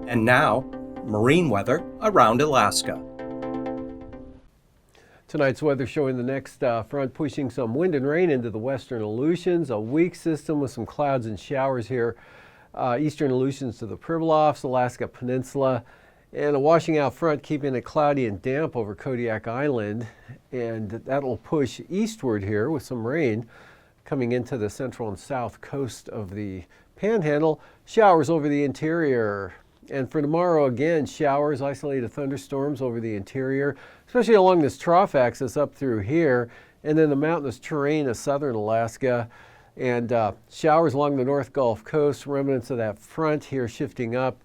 And now, marine weather around Alaska. Tonight's weather showing the next front pushing some wind and rain into the western Aleutians. A weak system with some clouds and showers here. Eastern Aleutians to the Pribilofs, Alaska Peninsula, and a washing out front keeping it cloudy and damp over Kodiak Island. And that'll push eastward here with some rain coming into the central and south coast of the Panhandle. Showers over the interior. And for tomorrow, again, showers, isolated thunderstorms over the interior, especially along this trough axis up through here, and then the mountainous terrain of southern Alaska, and showers along the North Gulf Coast, remnants of that front here shifting up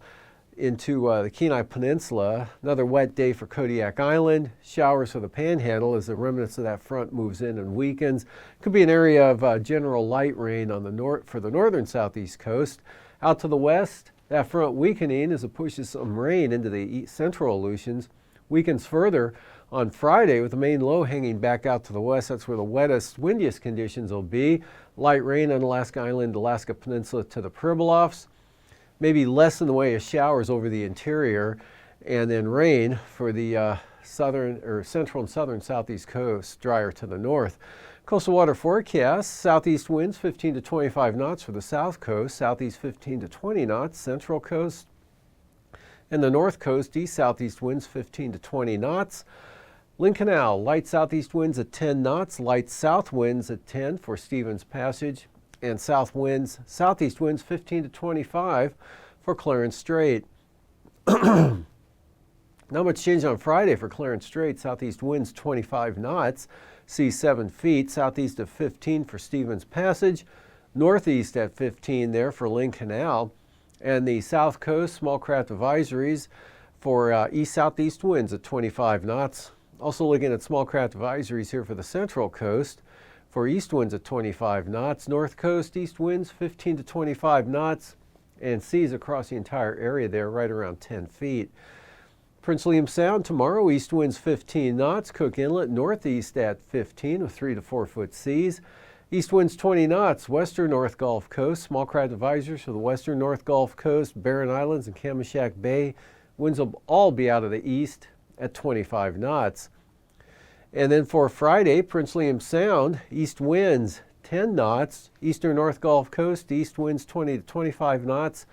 into the Kenai Peninsula. Another wet day for Kodiak Island. Showers for the Panhandle as the remnants of that front moves in and weakens. Could be an area of general light rain on the for the northern southeast coast. Out to the west, that front weakening as it pushes some rain into the central Aleutians. Weakens further on Friday with the main low hanging back out to the west. That's where the wettest, windiest conditions will be. Light rain on Alaska Island, Alaska Peninsula to the Pribilofs. Maybe less in the way of showers over the interior, and then rain for the southern or central and southern southeast coast, drier to the north. Coastal water forecast, southeast winds 15 to 25 knots for the south coast, southeast 15 to 20 knots, central coast, and the north coast, east-southeast winds 15 to 20 knots. Lynn Canal, light southeast winds at 10 knots, light south winds at 10 for Stevens Passage, and southeast winds 15 to 25 for Clarence Strait. Not much change on Friday for Clarence Strait, southeast winds 25 knots. Seas 7 feet, southeast of 15 for Stevens Passage, northeast at 15 there for Lynn Canal, and the south coast small craft advisories for east-southeast winds at 25 knots. Also looking at small craft advisories here for the central coast for east winds at 25 knots, north coast east winds 15 to 25 knots, and seas across the entire area there right around 10 feet. Prince William Sound tomorrow, east winds 15 knots, Cook Inlet northeast at 15 with 3 to 4 foot seas. East winds 20 knots, western North Gulf Coast, small craft advisories for the western North Gulf Coast, Barren Islands and Kamishak Bay. Winds will all be out of the east at 25 knots. And then for Friday, Prince William Sound, east winds 10 knots, eastern North Gulf Coast, east winds 20 to 25 knots,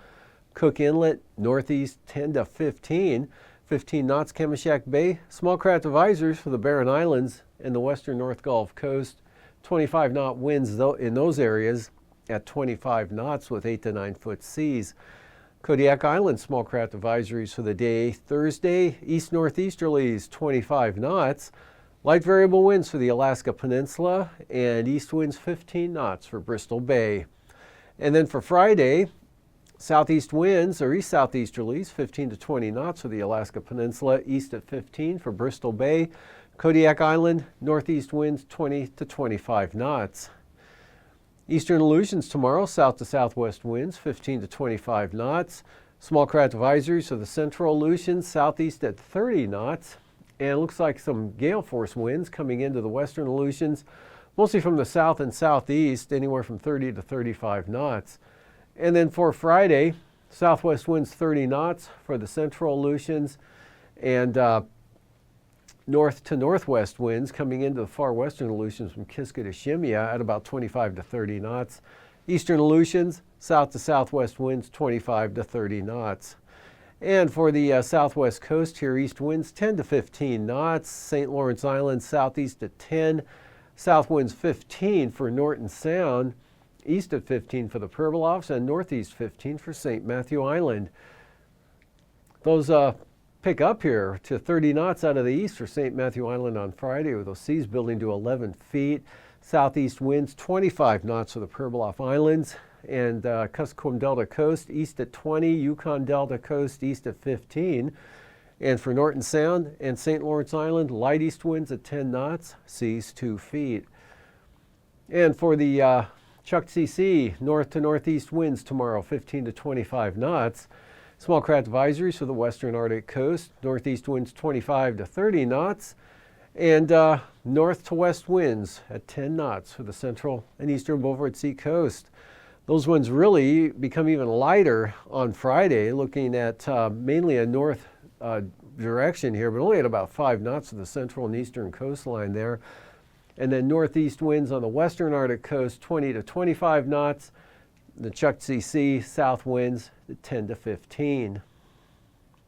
Cook Inlet northeast 10 to 15. 15 knots, Kamishak Bay. Small craft advisories for the Barren Islands and the western North Gulf Coast. 25 knot winds in those areas at 25 knots with 8 to 9 foot seas. Kodiak Island small craft advisories for the day. Thursday, east northeasterlies 25 knots. Light variable winds for the Alaska Peninsula and east winds 15 knots for Bristol Bay. And then for Friday, southeast winds or east-southeasterlies, 15 to 20 knots for the Alaska Peninsula, east at 15 for Bristol Bay. Kodiak Island, northeast winds 20 to 25 knots. Eastern Aleutians tomorrow, south to southwest winds, 15 to 25 knots. Small craft advisories for the central Aleutians, southeast at 30 knots. And it looks like some gale force winds coming into the western Aleutians, mostly from the south and southeast, anywhere from 30 to 35 knots. And then for Friday, southwest winds 30 knots for the central Aleutians, and north to northwest winds coming into the far western Aleutians from Kiska to Shemya at about 25 to 30 knots. Eastern Aleutians, south to southwest winds 25 to 30 knots. And for the southwest coast here, east winds 10 to 15 knots. St. Lawrence Island, southeast at 10. South winds 15 for Norton Sound. East at 15 for the Pribilofs, and northeast 15 for St. Matthew Island. Those pick up here to 30 knots out of the east for St. Matthew Island on Friday, with those seas building to 11 feet. Southeast winds 25 knots for the Pribilof Islands, and Kuskokwim Delta Coast east at 20, Yukon Delta Coast east at 15. And for Norton Sound and St. Lawrence Island, light east winds at 10 knots, seas 2 feet. And for the Chukchi Sea, north to northeast winds tomorrow, 15 to 25 knots. Small craft advisories for the western Arctic coast, northeast winds 25 to 30 knots. And north to west winds at 10 knots for the central and eastern Beaufort Sea coast. Those winds really become even lighter on Friday, looking at mainly a north direction here, but only at about 5 knots to the central and eastern coastline there. And then northeast winds on the western Arctic coast, 20 to 25 knots. The Chukchi Sea, south winds, 10 to 15.